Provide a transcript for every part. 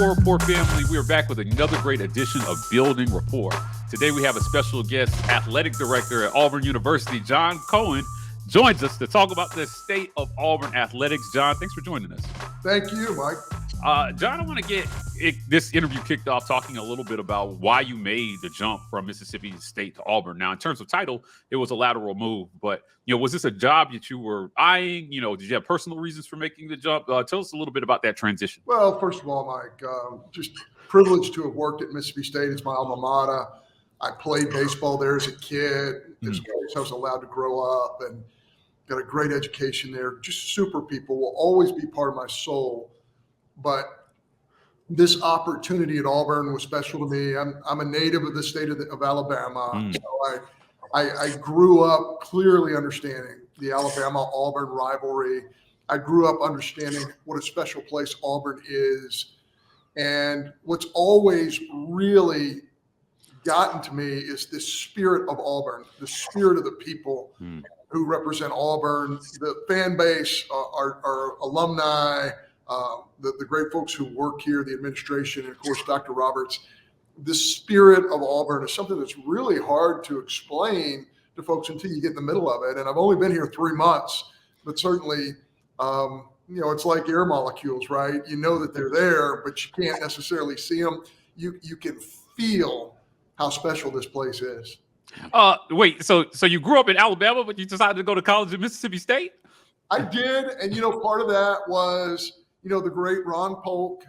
Rapport family. We are back with another great edition of Building Rapport. Today we have a special guest, athletic director at Auburn University, John Cohen, joins us to talk about the state of Auburn athletics. John, thanks for joining us. Thank you, Mike. John, I want to get this interview kicked off talking a little bit about why you made the jump from Mississippi State to Auburn. Now, in terms of title, it was a lateral move, but was this a job that you were eyeing? Did you have personal reasons for making the jump? Tell us a little bit about that transition. Well, first of all, Mike, just privileged to have worked at Mississippi State. It's my alma mater. I played baseball there as a kid. As I was allowed to grow up and got a great education there. Just super people, will always be part of my soul. But this opportunity at Auburn was special to me. I'm a native of the state of Alabama. So I grew up clearly understanding the Alabama-Auburn rivalry. I grew up understanding what a special place Auburn is. And what's always really gotten to me is this spirit of Auburn, the spirit of the people who represent Auburn, the fan base, our alumni, the great folks who work here, the administration, and of course, Dr. Roberts. The spirit of Auburn is something that's really hard to explain to folks until you get in the middle of it. And I've only been here 3 months, but certainly, it's like air molecules, right? You know that they're there, but you can't necessarily see them. You can feel how special this place is. Wait, so you grew up in Alabama, but you decided to go to college at Mississippi State? I did. And, part of that was, the great Ron Polk,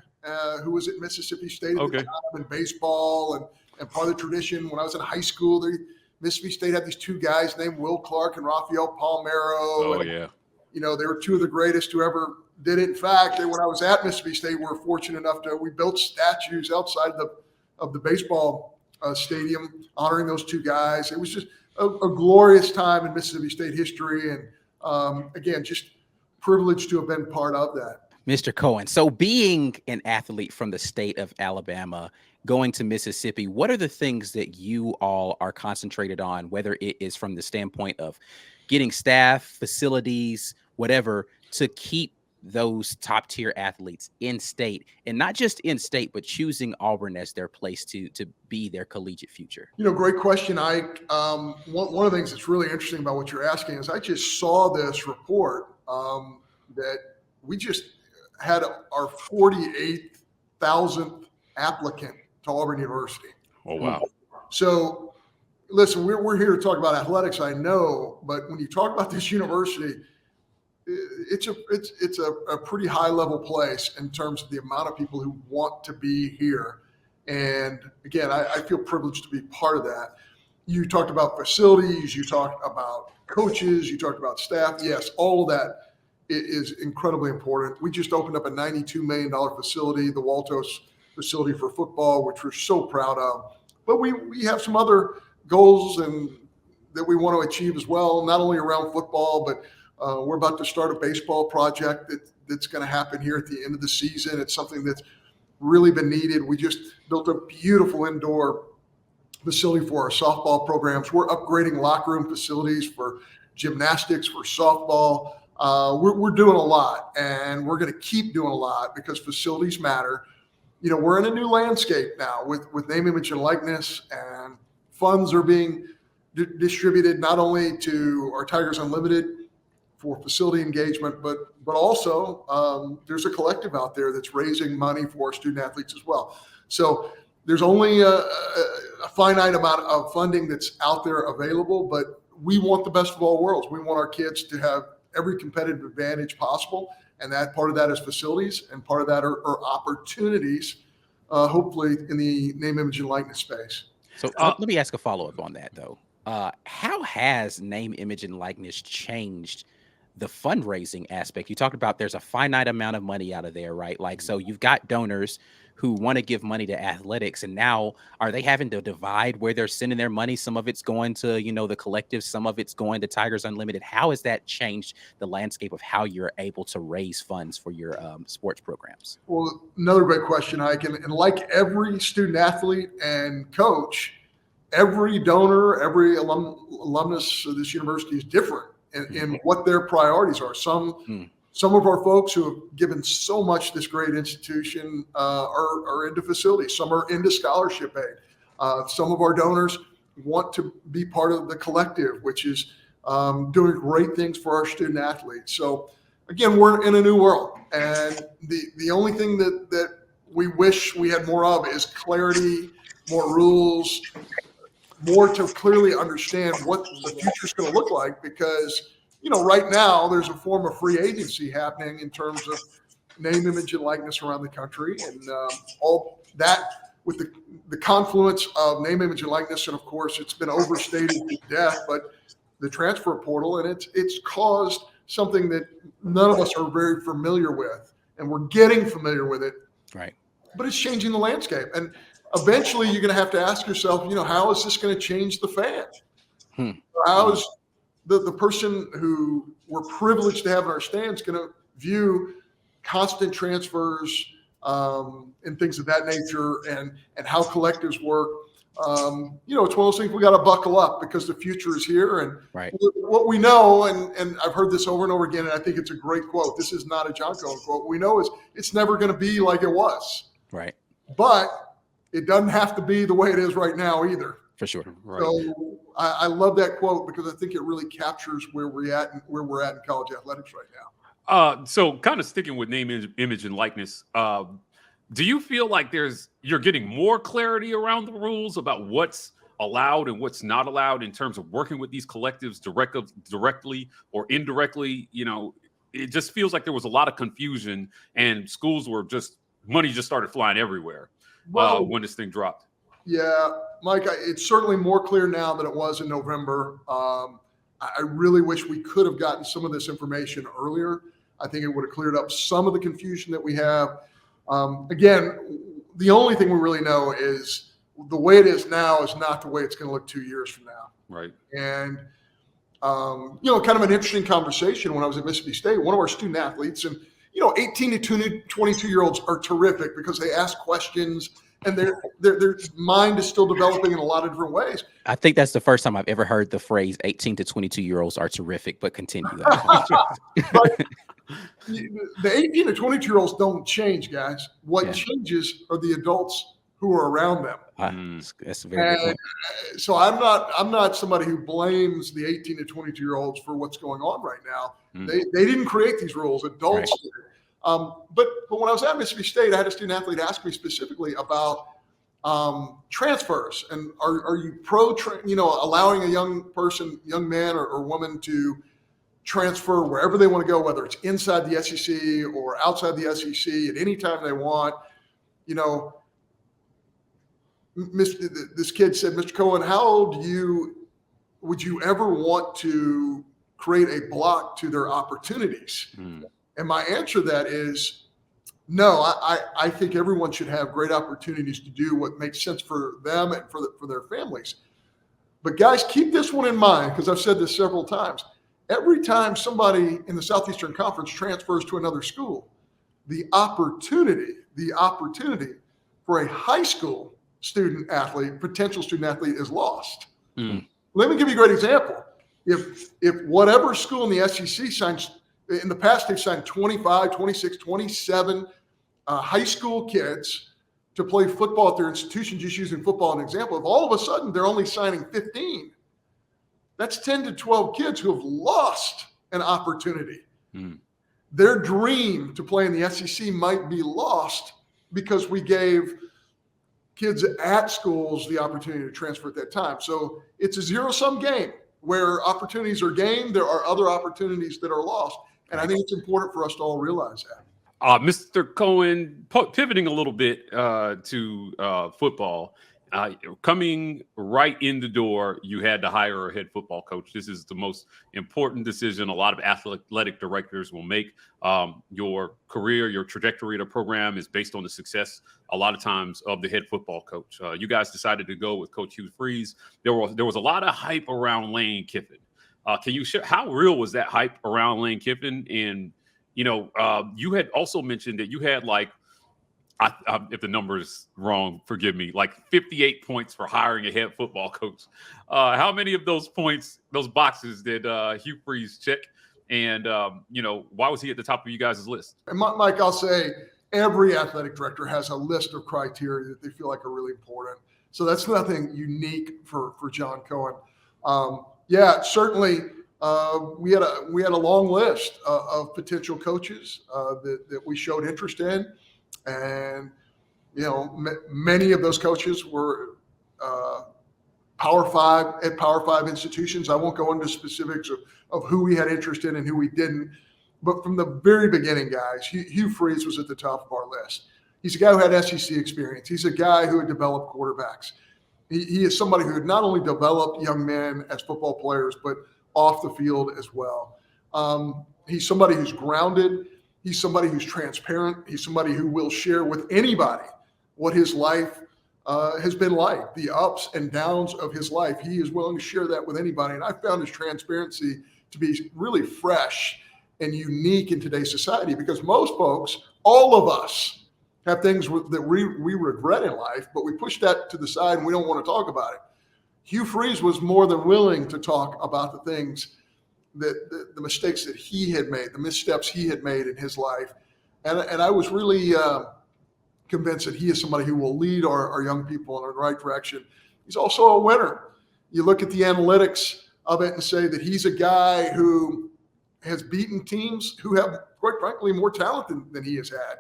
who was at Mississippi State at the time in baseball, and part of the tradition when I was in high school, Mississippi State had these two guys named Will Clark and Rafael Palmeiro. They were two of the greatest who ever did it. In fact, when I was at Mississippi State, we were fortunate enough we built statues outside of the baseball stadium honoring those two guys. It was just a glorious time in Mississippi State history. And again, just privileged to have been part of that. Mr. Cohen, so being an athlete from the state of Alabama, going to Mississippi, what are the things that you all are concentrated on, whether it is from the standpoint of getting staff, facilities, whatever, to keep those top tier athletes in state, and not just in state, but choosing Auburn as their place to be their collegiate future? Great question, Ike. One of the things that's really interesting about what you're asking is I just saw this report that we just had our 48,000th applicant to Auburn University. Oh, wow. So listen, we're here to talk about athletics, I know, but when you talk about this university, it's a pretty high level place in terms of the amount of people who want to be here. And again, I feel privileged to be part of that. You talked about facilities, you talked about coaches, you talked about staff. Yes, all of that is incredibly important. We just opened up a $92 million facility, the Waltos facility for football, which we're so proud of. But we have some other goals and that we want to achieve as well, not only around football, but we're about to start a baseball project that's going to happen here at the end of the season. It's something that's really been needed. We just built a beautiful indoor facility for our softball programs. We're upgrading locker room facilities for gymnastics, for softball. We're doing a lot, and we're going to keep doing a lot because facilities matter. We're in a new landscape now with name, image, and likeness, and funds are being distributed not only to our Tigers Unlimited for facility engagement, but also there's a collective out there that's raising money for our student athletes as well. So there's only a finite amount of funding that's out there available, but we want the best of all worlds. We want our kids to have every competitive advantage possible. And that part of that is facilities, and part of that are opportunities, hopefully in the name, image, and likeness space. So let me ask a follow-up on that, though. How has name, image, and likeness changed the fundraising aspect? You talked about there's a finite amount of money out of there, right? So you've got donors who want to give money to athletics, and now are they having to divide where they're sending their money? Some of it's going to, the collective, some of it's going to Tigers Unlimited. How has that changed the landscape of how you're able to raise funds for your sports programs? Well, another great question, Ike. And like every student athlete and coach, every donor, every alumnus of this university is different in what their priorities are. Some Some of our folks who have given so much to this great institution are into facilities. Some are into scholarship aid. Some of our donors want to be part of the collective, which is doing great things for our student athletes. So again, we're in a new world, and the only thing that we wish we had more of is clarity, more rules, more to clearly understand what the future is going to look like, because right now there's a form of free agency happening in terms of name, image, and likeness around the country, and all that with the confluence of name, image, and likeness. And of course, it's been overstated to death, but the transfer portal, and it's caused something that none of us are very familiar with, and we're getting familiar with it. Right. But it's changing the landscape, and eventually you're going to have to ask yourself, how is this going to change the fan? How is the person who we're privileged to have in our stands going to view constant transfers and things of that nature, and how collectives work? It's one of those things we got to buckle up, because the future is here. And right. What we know, and I've heard this over and over again, and I think it's a great quote. This is not a John Cohen quote. We know is it's never going to be like it was. Right. But it doesn't have to be the way it is right now either. For sure. Right. So I love that quote, because I think it really captures where we're at in college athletics right now. So kind of sticking with name, image, and likeness, do you feel like you're getting more clarity around the rules about what's allowed and what's not allowed in terms of working with these collectives directly or indirectly? It just feels like there was a lot of confusion, and schools were money just started flying everywhere when this thing dropped. Yeah, Mike, it's certainly more clear now than it was in November. I really wish we could have gotten some of this information earlier. I think it would have cleared up some of the confusion that we have. Again, the only thing we really know is the way it is now is not the way it's going to look 2 years from now. Right. And, kind of an interesting conversation when I was at Mississippi State, one of our student athletes, and 18 to 22-year-olds are terrific because they ask questions, and their mind is still developing in a lot of different ways. I think that's the first time I've ever heard the phrase 18 to 22-year-olds are terrific, but continue. But the 18 to 22-year-olds don't change, guys. What changes are the adults who are around them. That's a very good point. So I'm not somebody who blames the 18 to 22-year-olds for what's going on right now. They didn't create these rules. Adults did. But when I was at Mississippi State, I had a student athlete ask me specifically about transfers, and are you pro, allowing a young man or woman to transfer wherever they want to go, whether it's inside the SEC or outside the SEC at any time they want. This kid said, Mr. Cohen, would you ever want to create a block to their opportunities? And my answer to that is no. I think everyone should have great opportunities to do what makes sense for them and for their families. But guys, keep this one in mind, because I've said this several times. Every time somebody in the Southeastern Conference transfers to another school, the opportunity for a high school potential student athlete is lost. Let me give you a great example. If whatever school in the SEC signs, in the past they've signed 25, 26, 27 high school kids to play football at their institution, just using football as an example. If all of a sudden they're only signing 15, that's 10 to 12 kids who have lost an opportunity. Their dream to play in the SEC might be lost because we gave kids at schools the opportunity to transfer at that time. So it's a zero-sum game where opportunities are gained. There are other opportunities that are lost. And I think it's important for us to all realize that. Mr. Cohen, pivoting a little bit to football, coming right in the door, you had to hire a head football coach. This is the most important decision a lot of athletic directors will make. Your career, your trajectory of the program is based on the success, a lot of times, of the head football coach. You guys decided to go with Coach Hugh Freeze. There was a lot of hype around Lane Kiffin. Can you share how real was that hype around Lane Kiffin? And you had also mentioned that you had if the number is wrong, forgive me, 58 points for hiring a head football coach. How many of those points, those boxes, did Hugh Freeze check? And, why was he at the top of you guys' list? And Mike, I'll say every athletic director has a list of criteria that they feel like are really important. So that's nothing unique for John Cohen. Certainly we had a long list of potential coaches that we showed interest in. And, many of those coaches were Power Five institutions. I won't go into specifics of who we had interest in and who we didn't. But from the very beginning, guys, Hugh Freeze was at the top of our list. He's a guy who had SEC experience. He's a guy who had developed quarterbacks. He is somebody who had not only developed young men as football players, but off the field as well. He's somebody who's grounded. He's somebody who's transparent. He's somebody who will share with anybody what his life has been like, the ups and downs of his life. He is willing to share that with anybody. And I found his transparency to be really fresh and unique in today's society, because most folks, all of us, have things that we regret in life, but we push that to the side and we don't want to talk about it. Hugh Freeze was more than willing to talk about the things that the mistakes that he had made, the missteps he had made in his life. And I was really convinced that he is somebody who will lead our young people in the right direction. He's also a winner. You look at the analytics of it and say that he's a guy who has beaten teams who have, quite frankly, more talent than he has had.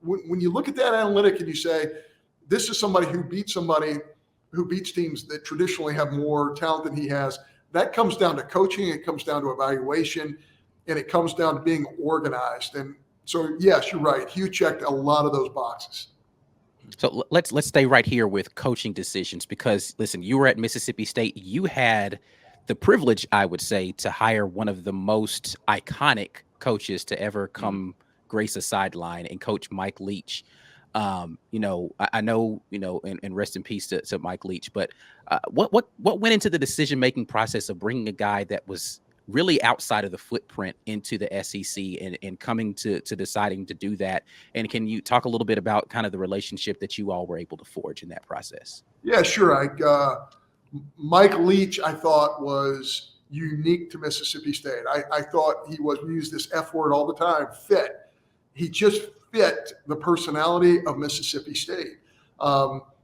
When you look at that analytic and you say, this is somebody who beats teams that traditionally have more talent than he has, that comes down to coaching, it comes down to evaluation, and it comes down to being organized. And so, yes, you're right. Hugh checked a lot of those boxes. So let's stay right here with coaching decisions, because, listen, you were at Mississippi State. You had the privilege, I would say, to hire one of the most iconic coaches to ever come grace a sideline, and Coach Mike Leach. I know, and rest in peace to Mike Leach, but what went into the decision-making process of bringing a guy that was really outside of the footprint into the SEC and coming to deciding to do that? And can you talk a little bit about kind of the relationship that you all were able to forge in that process? Yeah, sure. Mike Leach, I thought, was unique to Mississippi State. I thought we use this F word all the time, fit. He just fit the personality of Mississippi State.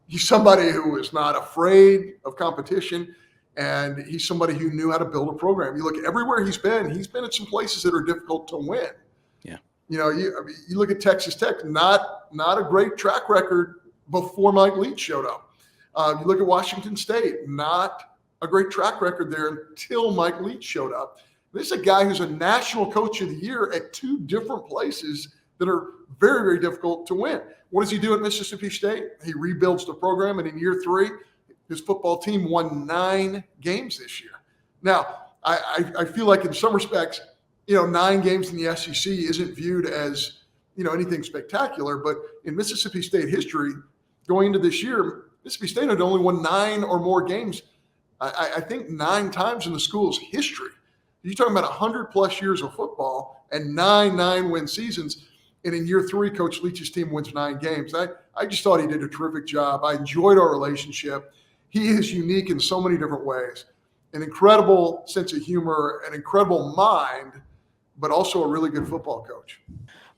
He's somebody who is not afraid of competition, and he's somebody who knew how to build a program. You look everywhere he's been at some places that are difficult to win. Yeah. You look at Texas Tech, not a great track record before Mike Leach showed up. You look at Washington State, not a great track record there until Mike Leach showed up. This is a guy who's a national coach of the year at two different places that are very, very difficult to win. What does he do at Mississippi State? He rebuilds the program, and in year 3, his football team won 9 games this year. Now, I feel like in some respects, 9 games in the SEC isn't viewed as, anything spectacular, but in Mississippi State history, going into this year, Mississippi State had only won 9 or more games, I think 9 times in the school's history. You're talking about 100-plus years of football and 9 win seasons. And in year 3, Coach Leach's team wins 9 games. I just thought he did a terrific job. I enjoyed our relationship. He is unique in so many different ways. An incredible sense of humor, an incredible mind, but also a really good football coach.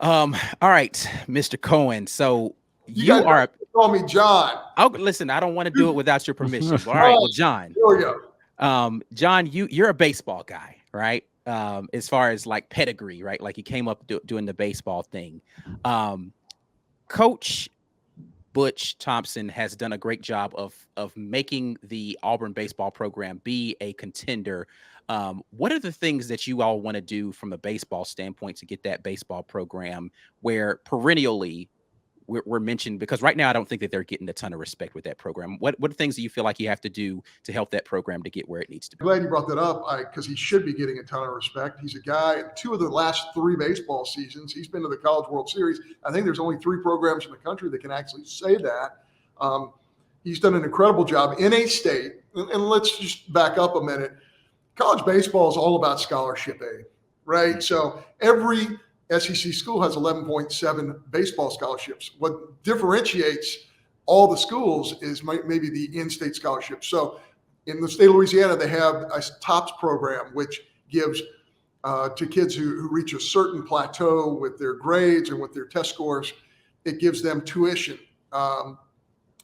All right, Mr. Cohen. So you are call me John. Oh, listen, I don't want to do it without your permission. All right, well, John. Here we go. John, you're a baseball guy, right? As far as like pedigree, right? Like you came up doing the baseball thing. Coach Butch Thompson has done a great job of making the Auburn baseball program be a contender. What are the things that you all want to do from a baseball standpoint to get that baseball program where perennially we're mentioned? Because right now I don't think that they're getting a ton of respect with that program. What things do you feel like you have to do to help that program to get where it needs to be? I'm glad you brought that up, because he should be getting a ton of respect. He's a guy, 2 of the last 3 baseball seasons, he's been to the College World Series. I think there's only 3 programs in the country that can actually say that. He's done an incredible job in a state, and let's just back up a minute. College baseball is all about scholarship aid, right? So every SEC school has 11.7 baseball scholarships. What differentiates all the schools is maybe the in-state scholarships. So in the state of Louisiana, they have a TOPS program, which gives to kids who reach a certain plateau with their grades and with their test scores. It gives them tuition.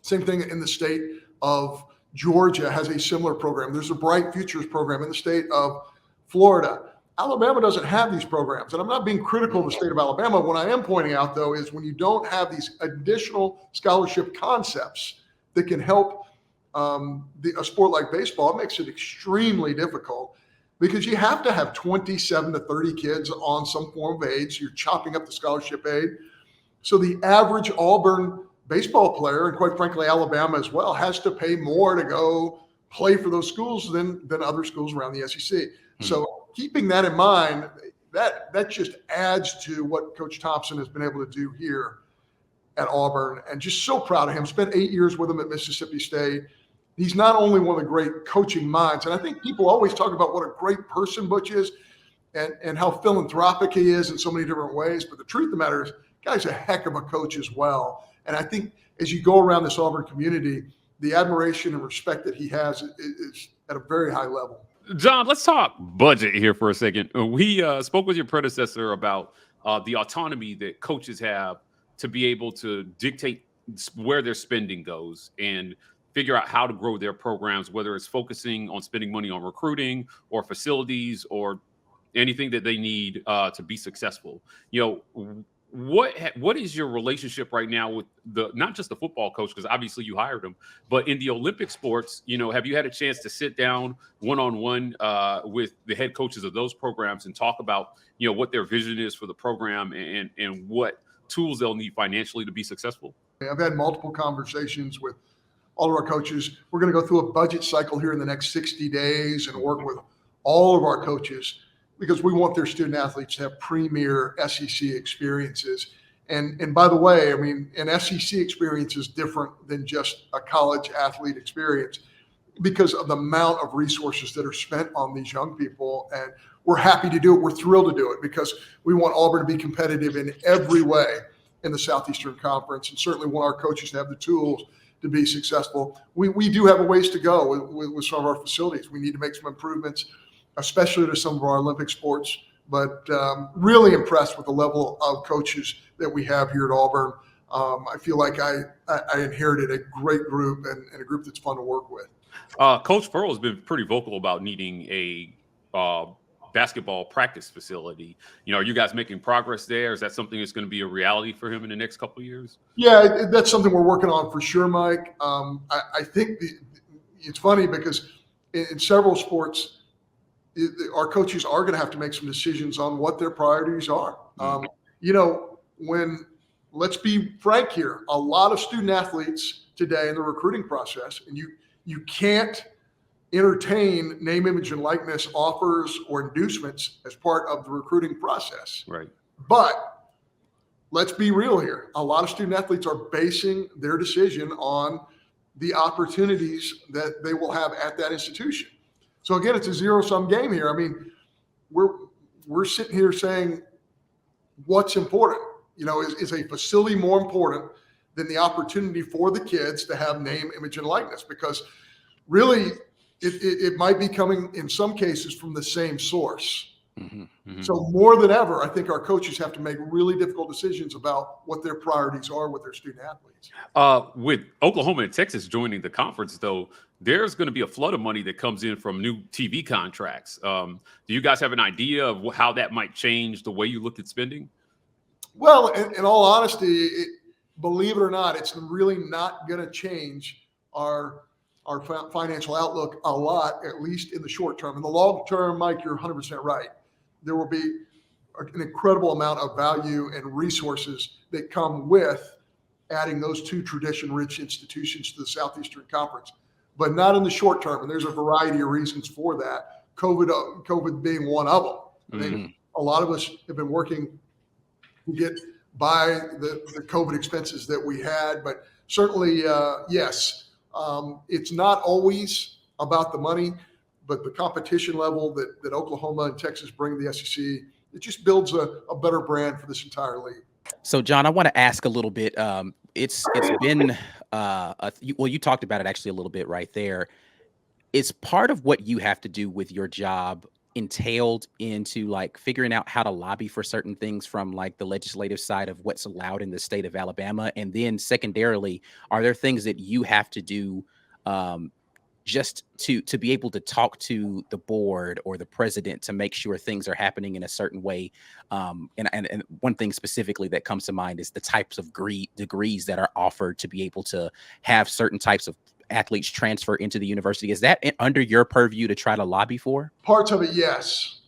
Same thing in the state of Georgia has a similar program. There's a Bright Futures program in the state of Florida. Alabama doesn't have these programs. And I'm not being critical of the state of Alabama. What I am pointing out, though, is when you don't have these additional scholarship concepts that can help a sport like baseball, it makes it extremely difficult because you have to have 27 to 30 kids on some form of aid. So you're chopping up the scholarship aid. So the average Auburn baseball player, and quite frankly, Alabama as well, has to pay more to go play for those schools than other schools around the SEC. So keeping that in mind, that just adds to what Coach Thompson has been able to do here at Auburn, and just so proud of him. Spent 8 years with him at Mississippi State. He's not only one of the great coaching minds, and I think people always talk about what a great person Butch is and how philanthropic he is in so many different ways, but the truth of the matter is, guy's a heck of a coach as well. And I think as you go around this Auburn community, the admiration and respect that he has is at a very high level. John, let's talk budget here for a second. We spoke with your predecessor about the autonomy that coaches have to be able to dictate where their spending goes and figure out how to grow their programs, whether it's focusing on spending money on recruiting or facilities or anything that they need to be successful. You know, what is your relationship right now with not just the football coach, because obviously you hired him, but in the Olympic sports, you know, have you had a chance to sit down one-on-one with the head coaches of those programs and talk about, you know, what their vision is for the program and what tools they'll need financially to be successful? I've had multiple conversations with all of our coaches. We're going to go through a budget cycle here in the next 60 days and work with all of our coaches, because we want their student athletes to have premier SEC experiences. And by the way, I mean, an SEC experience is different than just a college athlete experience because of the amount of resources that are spent on these young people. And we're happy to do it. We're thrilled to do it because we want Auburn to be competitive in every way in the Southeastern Conference, and certainly want our coaches to have the tools to be successful. We do have a ways to go with some of our facilities. We need to make some improvements, especially to some of our Olympic sports, but really impressed with the level of coaches that we have here at Auburn. I feel like I inherited a great group and a group that's fun to work with. Coach Pearl has been pretty vocal about needing a basketball practice facility. You know, are you guys making progress there? Is that something that's going to be a reality for him in the next couple of years? Yeah, that's something we're working on for sure, Mike. I think it's funny because in several sports, our coaches are going to have to make some decisions on what their priorities are. You know, let's be frank here, a lot of student athletes today in the recruiting process, and you can't entertain name, image, and likeness offers or inducements as part of the recruiting process. Right. But let's be real here. A lot of student athletes are basing their decision on the opportunities that they will have at that institution. So again, it's a zero-sum game here. I mean, we're sitting here saying what's important. You know, is a facility more important than the opportunity for the kids to have name, image, and likeness? Because really, it might be coming in some cases from the same source. So more than ever, I think our coaches have to make really difficult decisions about what their priorities are with their student athletes. With Oklahoma and Texas joining the conference, though, there's going to be a flood of money that comes in from new TV contracts. Do you guys have an idea of how that might change the way you look at spending? Well, in all honesty, believe it or not, it's really not going to change our financial outlook a lot, at least in the short term. In the long term, Mike, you're 100% right. There will be an incredible amount of value and resources that come with adding those two tradition-rich institutions to the Southeastern Conference, but not in the short term. And there's a variety of reasons for that. COVID being one of them. I think a lot of us have been working to get by the COVID expenses that we had, but certainly, yes. It's not always about the money, but the competition level that Oklahoma and Texas bring to the SEC, it just builds a better brand for this entire league. So, John, I want to ask a little bit. It's been well, you talked about it actually a little bit right there. It's part of what you have to do with your job entailed into like figuring out how to lobby for certain things from like the legislative side of what's allowed in the state of Alabama? And then secondarily, are there things that you have to do just to be able to talk to the board or the president to make sure things are happening in a certain way? And one thing specifically that comes to mind is the types of degrees that are offered to be able to have certain types of athletes transfer into the university. Is that under your purview to try to lobby for? Parts of it, yes,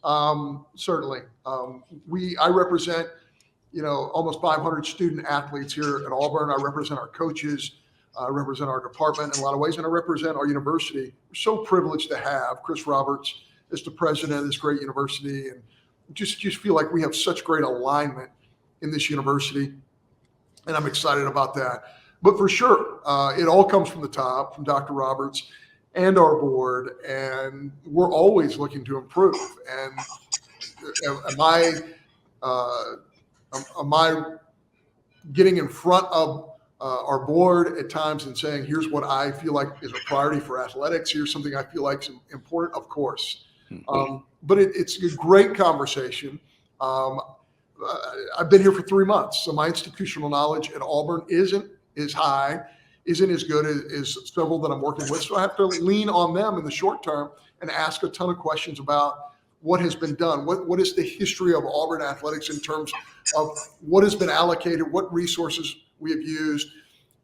certainly. I represent, almost 500 student athletes here at Auburn. I represent our coaches. I represent our department in a lot of ways, and I represent our university. We're so privileged to have Chris Roberts as the president of this great university, and just feel like we have such great alignment in this university, and I'm excited about that. But for sure, it all comes from the top, from Dr. Roberts and our board, and we're always looking to improve. And am I getting in front of our board at times and saying, here's what I feel like is a priority for athletics. Here's something I feel like is important, of course. But it's a great conversation. I've been here for 3 months, so my institutional knowledge at Auburn isn't as high, isn't as good as several that I'm working with. So I have to lean on them in the short term and ask a ton of questions about what has been done. What is the history of Auburn athletics in terms of what has been allocated, what resources we have used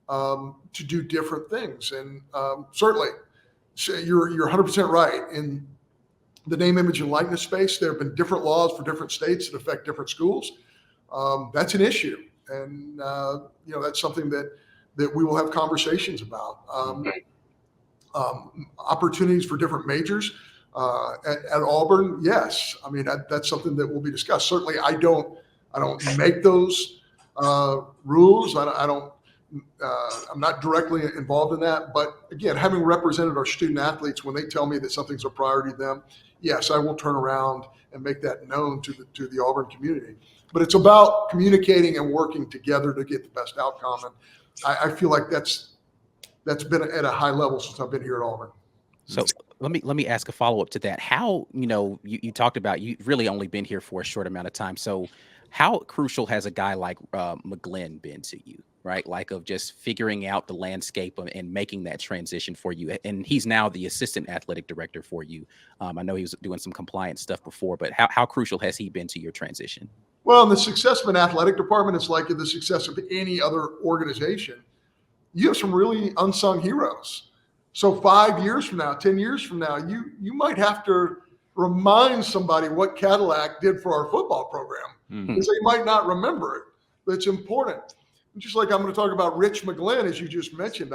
to do different things. And certainly, so you're 100% right. In the name, image, and likeness space, there have been different laws for different states that affect different schools. That's an issue. And, that's something that we will have conversations about. Opportunities for different majors at Auburn, yes. I mean, that's something that will be discussed. Certainly, I don't make those rules. I'm not directly involved in that. But again, having represented our student athletes, when they tell me that something's a priority to them, yes, I will turn around and make that known to the Auburn community. But it's about communicating and working together to get the best outcome. And I feel like that's been at a high level since I've been here at Auburn. So let me ask a follow-up to that. How, you talked about you've really only been here for a short amount of time. So how crucial has a guy like McGlynn been to you, right? Like of just figuring out the landscape and making that transition for you. And he's now the assistant athletic director for you. I know he was doing some compliance stuff before, but how crucial has he been to your transition? Well, in the success of an athletic department, it's like the success of any other organization. You have some really unsung heroes. So 5 years from now, 10 years from now, you might have to remind somebody what Cadillac did for our football program, because they might not remember it. But it's important. Just like I'm going to talk about Rich McGlynn, as you just mentioned,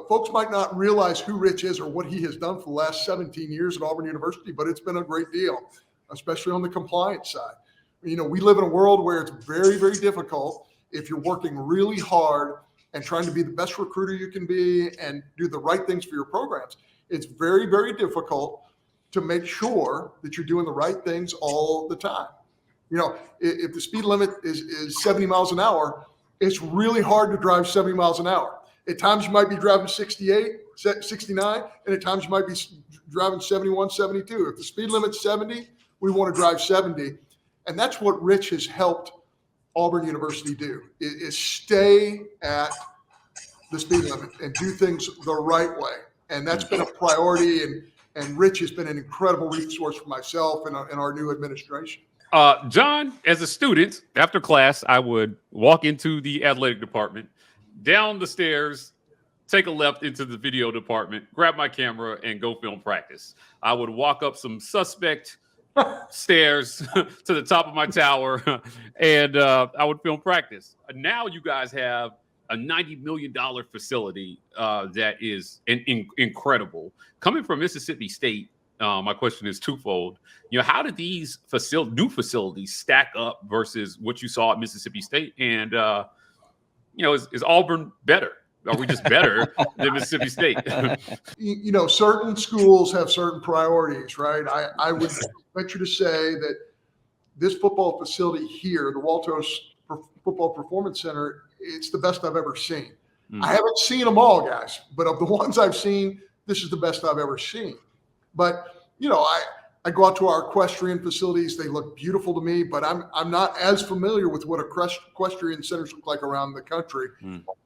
folks might not realize who Rich is or what he has done for the last 17 years at Auburn University, but it's been a great deal, especially on the compliance side. We live in a world where it's very, very difficult if you're working really hard and trying to be the best recruiter you can be and do the right things for your programs. It's very, very difficult to make sure that you're doing the right things all the time. If the speed limit is 70 miles an hour, it's really hard to drive 70 miles an hour. At times you might be driving 68, 69, and at times you might be driving 71, 72. If the speed limit's 70, we want to drive 70. And that's what Rich has helped Auburn University do, is stay at the speed limit and do things the right way. And that's been a priority. And Rich has been an incredible resource for myself and our new administration. John, as a student, after class, I would walk into the athletic department, down the stairs, take a left into the video department, grab my camera, and go film practice. I would walk up some suspect stairs to the top of my tower, and I would film practice. Now you guys have a $90 million facility that is incredible. Coming from Mississippi State, my question is twofold. How did these new facilities stack up versus what you saw at Mississippi State? And is Auburn better? Are we just better than Mississippi State? Certain schools have certain priorities, right? I would venture to say that this football facility here, the Waltos Football Performance Center, it's the best I've ever seen. I haven't seen them all, guys, but of the ones I've seen, this is the best I've ever seen. But, I go out to our equestrian facilities. They look beautiful to me, but I'm not as familiar with what equestrian centers look like around the country.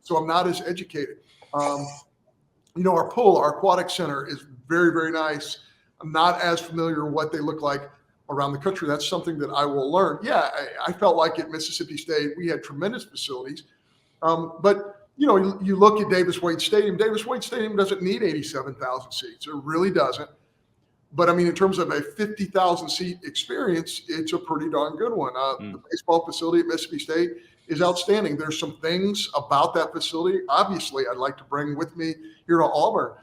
So I'm not as educated. Our pool, our aquatic center is very, very nice. I'm not as familiar with what they look like around the country. That's something that I will learn. Yeah, I felt like at Mississippi State, we had tremendous facilities. But you look at Davis Wade Stadium. Davis Wade Stadium doesn't need 87,000 seats. It really doesn't. But I mean, in terms of a 50,000 seat experience, it's a pretty darn good one. The baseball facility at Mississippi State is outstanding. There's some things about that facility, obviously, I'd like to bring with me here to Auburn.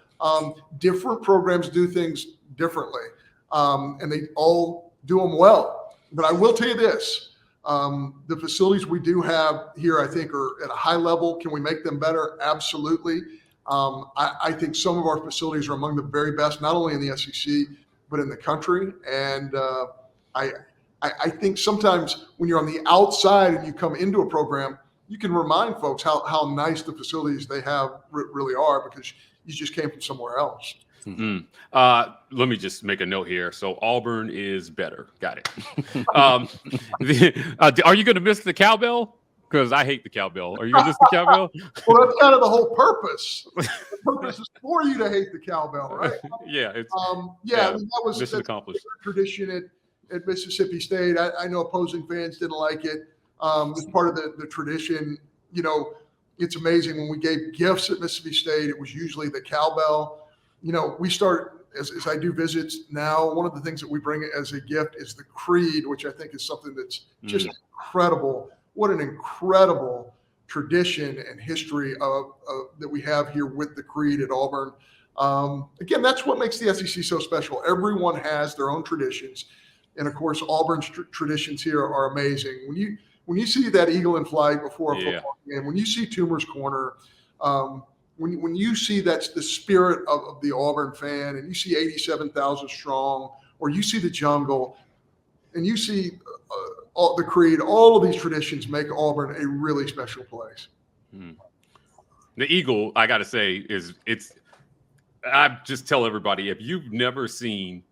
Different programs do things differently, and they all do them well. But I will tell you this. The facilities we do have here, I think, are at a high level. Can we make them better? Absolutely. I think some of our facilities are among the very best, not only in the SEC, but in the country. And I think sometimes when you're on the outside and you come into a program, you can remind folks how nice the facilities they have really are, because you just came from somewhere else. Let me just make a note here. So Auburn is better. Got it. Are you going to miss the cowbell? Because I hate the cowbell. Are you going to miss the cowbell? Well, that's kind of the whole purpose. The purpose is for you to hate the cowbell, right? Yeah. I mean, that was mission accomplished. Tradition at Mississippi State. I know opposing fans didn't like it. It's part of the tradition. It's amazing when we gave gifts at Mississippi State, it was usually the cowbell. We start, as I do visits now, one of the things that we bring as a gift is the creed, which I think is something that's just incredible. What an incredible tradition and history that we have here with the creed at Auburn. Again, that's what makes the SEC so special. Everyone has their own traditions. And of course, Auburn's traditions here are amazing. When you see that eagle in flight before a football game, when you see Toomer's Corner, when you see that's the spirit of the Auburn fan, and you see 87,000 strong, or you see the jungle, and you see the creed, all of these traditions make Auburn a really special place. The eagle, I got to say, I just tell everybody, if you've never seen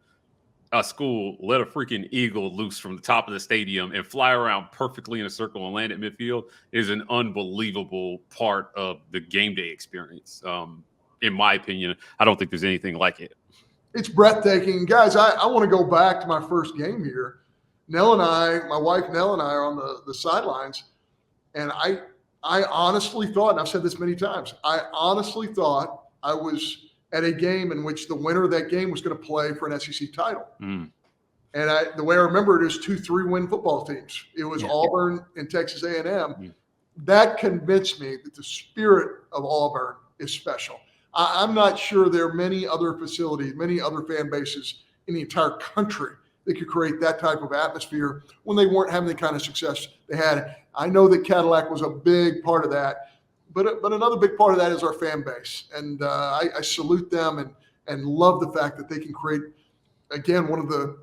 a school let a freaking eagle loose from the top of the stadium and fly around perfectly in a circle and land at midfield, is an unbelievable part of the game day experience. In my opinion, I don't think there's anything like it. It's breathtaking. Guys, I want to go back to my first game here. My wife Nell and I are on the sidelines, and I honestly thought, and I've said this many times, I honestly thought I was at a game in which the winner of that game was going to play for an SEC title. And the way I remember it is 2 3-win football teams. It was Auburn and Texas A&M. That convinced me that the spirit of Auburn is special. I'm not sure there are many other facilities, many other fan bases in the entire country that could create that type of atmosphere when they weren't having the kind of success they had. I know that Cadillac was a big part of that. But another big part of that is our fan base. And I salute them and love the fact that they can create, again, one of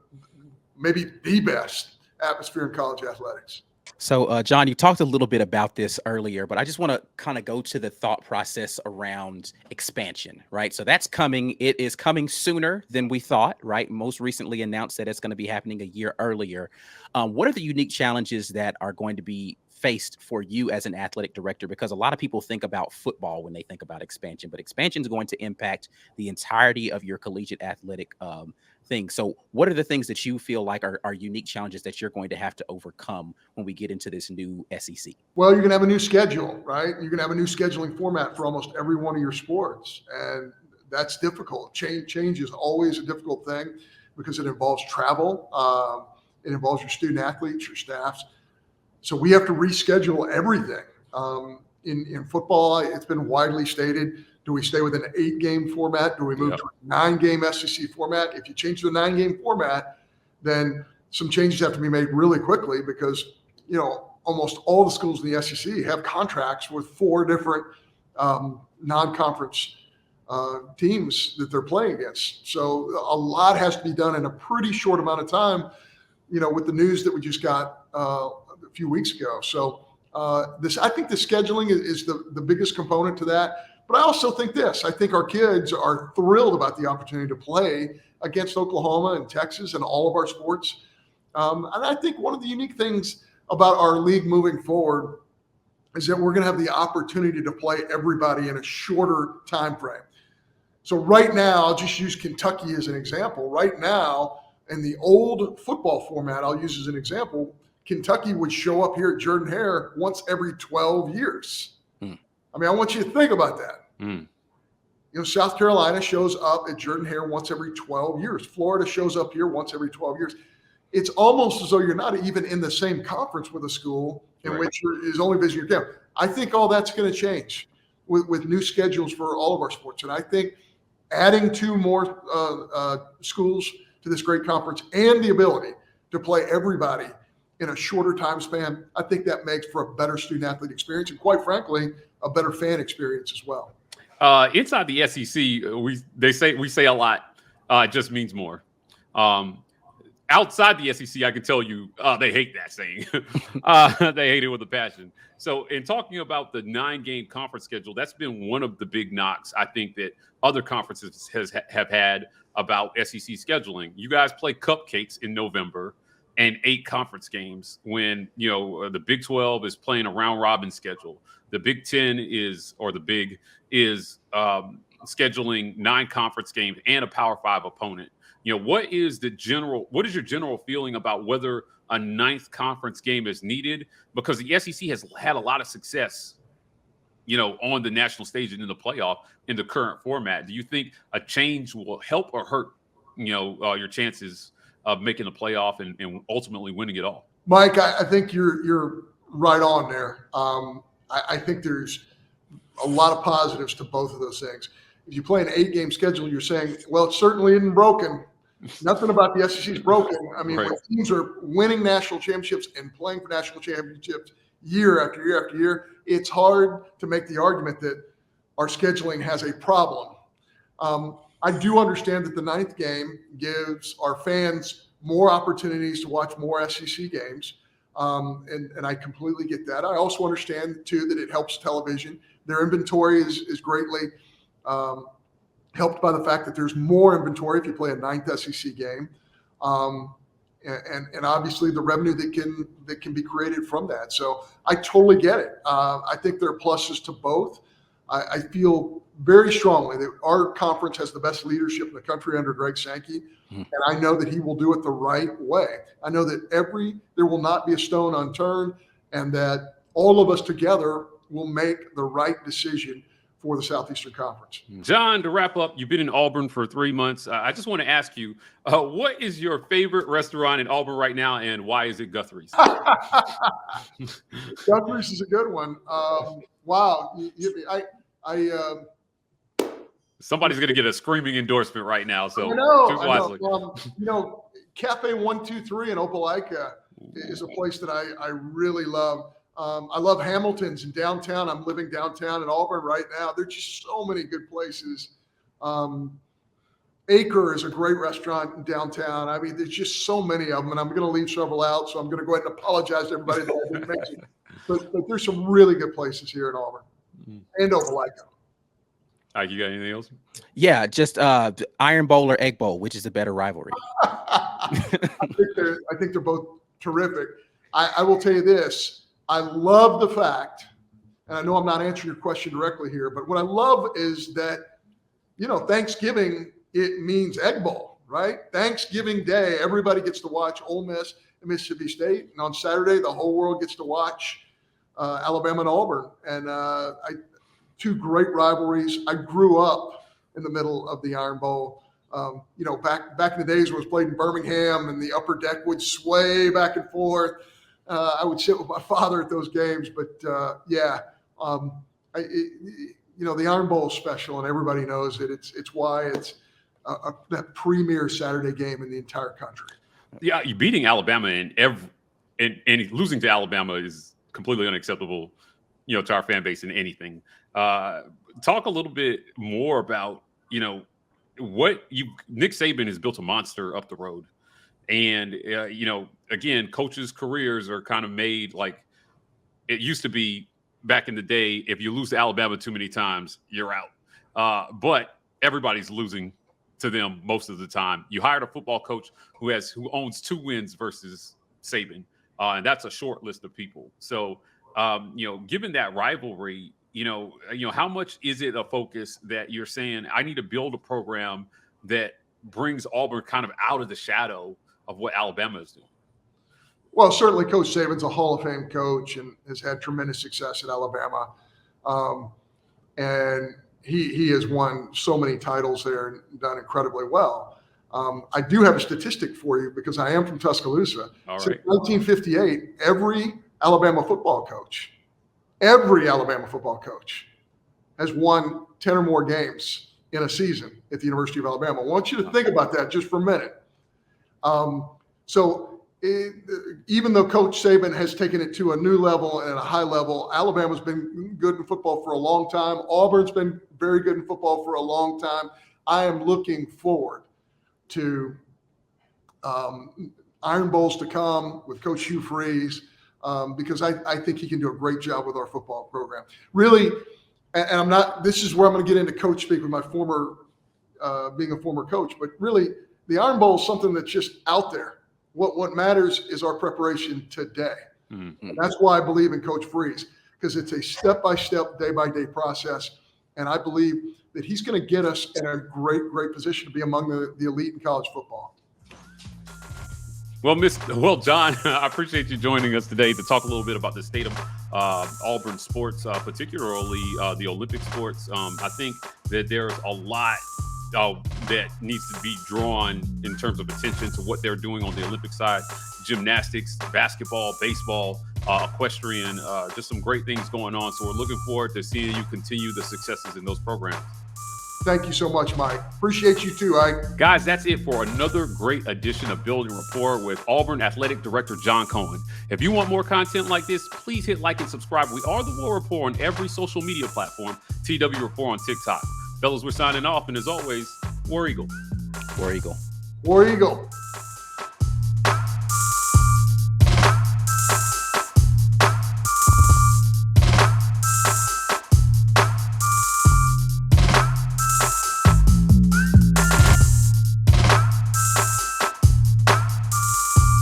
maybe the best atmosphere in college athletics. So, John, you talked a little bit about this earlier, but I just want to kind of go to the thought process around expansion, right? So that's coming. It is coming sooner than we thought, right? Most recently announced that it's going to be happening a year earlier. What are the unique challenges that are going to be faced for you as an athletic director? Because a lot of people think about football when they think about expansion, but expansion is going to impact the entirety of your collegiate athletic thing. So what are the things that you feel like are unique challenges that you're going to have to overcome when we get into this new SEC? Well, you're going to have a new schedule, right? You're going to have a new scheduling format for almost every one of your sports. And that's difficult. Change is always a difficult thing because it involves travel. It involves your student athletes, your staffs. So we have to reschedule everything. In football, it's been widely stated, do we stay with an 8-game format? Do we move to a 9-game SEC format? If you change to the 9-game format, then some changes have to be made really quickly because, almost all the schools in the SEC have contracts with 4 different non-conference teams that they're playing against. So a lot has to be done in a pretty short amount of time, with the news that we just got a few weeks ago. So I think the scheduling is the biggest component to that. But I also think this. I think our kids are thrilled about the opportunity to play against Oklahoma and Texas and all of our sports. And I think one of the unique things about our league moving forward is that we're going to have the opportunity to play everybody in a shorter time frame. So right now, I'll just use Kentucky as an example. Right now, in the old football format, I'll use as an example, Kentucky would show up here at Jordan-Hare once every 12 years. I mean, I want you to think about that. You know, South Carolina shows up at Jordan-Hare once every 12 years. Florida shows up here once every 12 years. It's almost as though you're not even in the same conference with a school in which is only visiting your camp. I think all that's going to change with new schedules for all of our sports. And I think adding 2 more schools to this great conference and the ability to play everybody in a shorter time span, I think that makes for a better student-athlete experience and, quite frankly, a better fan experience as well. Inside the SEC, we say a lot. It just means more. Outside the SEC, I can tell you they hate that saying. They hate it with a passion. So in talking about the 9-game conference schedule, that's been one of the big knocks I think that other conferences have had about SEC scheduling. You guys play cupcakes in November and 8 conference games when, you know, the Big 12 is playing a round robin schedule. The Big 10 is scheduling 9 conference games and a Power 5 opponent. You know, what is your general feeling about whether a 9th conference game is needed? Because the SEC has had a lot of success, you know, on the national stage and in the playoff in the current format. Do you think a change will help or hurt, you know, your chances of making the playoff and ultimately winning it all? Mike, I think you're right on there. I think there's a lot of positives to both of those things. If you play an 8-game schedule, you're saying, well, it certainly isn't broken. Nothing about the SEC is broken. I mean, when teams are winning national championships and playing for national championships year after year after year, it's hard to make the argument that our scheduling has a problem. I do understand that the 9th game gives our fans more opportunities to watch more SEC games. And I completely get that. I also understand, too, that it helps television. Their inventory is greatly helped by the fact that there's more inventory if you play a 9th SEC game. And obviously the revenue that can be created from that. So I totally get it. I think there are pluses to both. I feel very strongly that our conference has the best leadership in the country under Greg Sankey. And I know that he will do it the right way. I know that there will not be a stone unturned, and that all of us together will make the right decision for the Southeastern Conference. John, to wrap up, you've been in Auburn for 3 months. I just want to ask you, what is your favorite restaurant in Auburn right now, and why is it Guthrie's? Guthrie's is a good one. Wow. Somebody's going to get a screaming endorsement right now. So I know. choose wisely. Cafe 123 in Opelika is a place that I really love. I love Hamilton's in downtown. I'm living downtown in Auburn right now. There's just so many good places. Acre is a great restaurant in downtown. I mean, there's just so many of them, and I'm going to leave several out, so I'm going to go ahead and apologize to everybody that I didn't mention. But there's some really good places here in Auburn and Opelika. You got anything else? Yeah, just Iron Bowl or Egg Bowl, which is a better rivalry? I think they're both terrific. I will tell you this. I love the fact, and I know I'm not answering your question directly here, but what I love is that, you know, Thanksgiving, it means Egg Bowl, right? Thanksgiving Day, everybody gets to watch Ole Miss and Mississippi State. And on Saturday, the whole world gets to watch Alabama and Auburn. And 2 great rivalries. I grew up in the middle of the Iron Bowl. You know, back in the days when it was played in Birmingham and the upper deck would sway back and forth. I would sit with my father at those games, but you know, the Iron Bowl is special, and everybody knows it. It's why it's that premier Saturday game in the entire country. Yeah, you beating Alabama and losing to Alabama is completely unacceptable, you know, to our fan base in anything. Talk a little bit more about, you know, Nick Saban has built a monster up the road. And, you know, again, coaches' careers are kind of made like it used to be back in the day, if you lose to Alabama too many times, you're out. But everybody's losing to them most of the time. You hired a football coach who owns 2 wins versus Saban, and that's a short list of people. So, given that rivalry, how much is it a focus that you're saying I need to build a program that brings Auburn kind of out of the shadow of what Alabama is doing? Well, certainly Coach Saban's a Hall of Fame coach and has had tremendous success at Alabama. And he has won so many titles there and done incredibly well. I do have a statistic for you because I am from Tuscaloosa. All Since right. 1958, every Alabama football coach has won 10 or more games in a season at the University of Alabama. I want you to think about that just for a minute. Even though Coach Saban has taken it to a new level and a high level, Alabama's been good in football for a long time. Auburn's been very good in football for a long time. I am looking forward to Iron Bowls to come with Coach Hugh Freeze because I think he can do a great job with our football program. Really, and this is where I'm going to get into coach speak with my being a former coach, but really the Iron Bowl is something that's just out there. What matters is our preparation today. Mm-hmm. And that's why I believe in Coach Freeze, because it's a step-by-step, day-by-day process. And I believe that he's going to get us in a great, great position to be among the elite in college football. Well, John, I appreciate you joining us today to talk a little bit about the state of Auburn sports, particularly the Olympic sports. I think that there's a lot that needs to be drawn in terms of attention to what they're doing on the Olympic side: gymnastics, basketball, baseball, equestrian, just some great things going on. So we're looking forward to seeing you continue the successes in those programs. Thank you so much, Mike. Appreciate you too, Ike. Guys, that's it for another great edition of Building Rapport with Auburn Athletic Director John Cohen. If you want more content like this, please hit like and subscribe. We are the War Rapport on every social media platform, TW Rapport on TikTok. Fellas, we're signing off, and as always, War Eagle. War Eagle. War Eagle.